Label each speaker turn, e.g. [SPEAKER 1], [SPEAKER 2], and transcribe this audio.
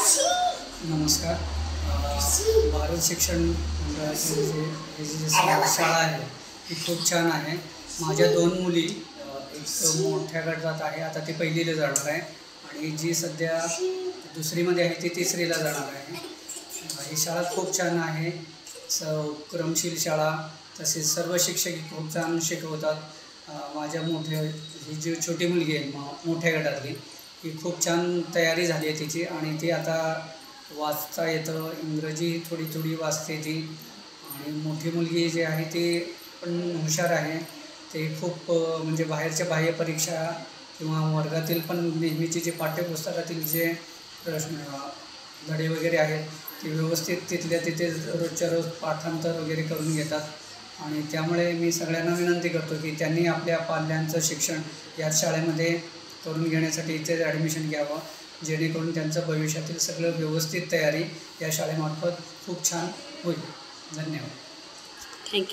[SPEAKER 1] नमस्कार. भारत शिक्षण मंडळाची जी शाळा आहे ती खूप छान आहे. माझ्या 2 मुली, एक मोठ्या गटात आहे, आता ती पहिलीला जाणार आहे, आणि जी सध्या दुसरीमध्ये आहे ती तिसरीला जाणार आहे. ही शाळा खूप छान आहे. उपक्रमशील शाळा, तसेच सर्व शिक्षक खूप छान शिकवतात. माझ्या ही जी छोटी मुलगी आहे मोठ्या गटातली, ही खूप छान तयारी झाली आहे तिची, आणि ती आता वाचता येतं, इंग्रजी थोडी थोडी वाचते ती. आणि मोठी मुलगी जी आहे ती पण हुशार आहे. ते खूप म्हणजे बाहेरच्या बाह्य परीक्षा किंवा वर्गातील पण नेहमीचे जे पाठ्यपुस्तकातील जे धडे वगैरे आहेत ते व्यवस्थित तिथल्या तिथे रोजच्या रोज पाठांतर वगैरे करून घेतात. आणि त्यामुळे मी सगळ्यांना विनंती करतो की त्यांनी आपल्या पाल्यांचं शिक्षण या शाळेमध्ये करून घेण्यासाठी इथे ॲडमिशन घ्यावं, जेणेकरून त्यांचं भविष्यातील सगळं व्यवस्थित तयारी या शाळेमार्फत खूप छान होईल. धन्यवाद.
[SPEAKER 2] थँक्यू.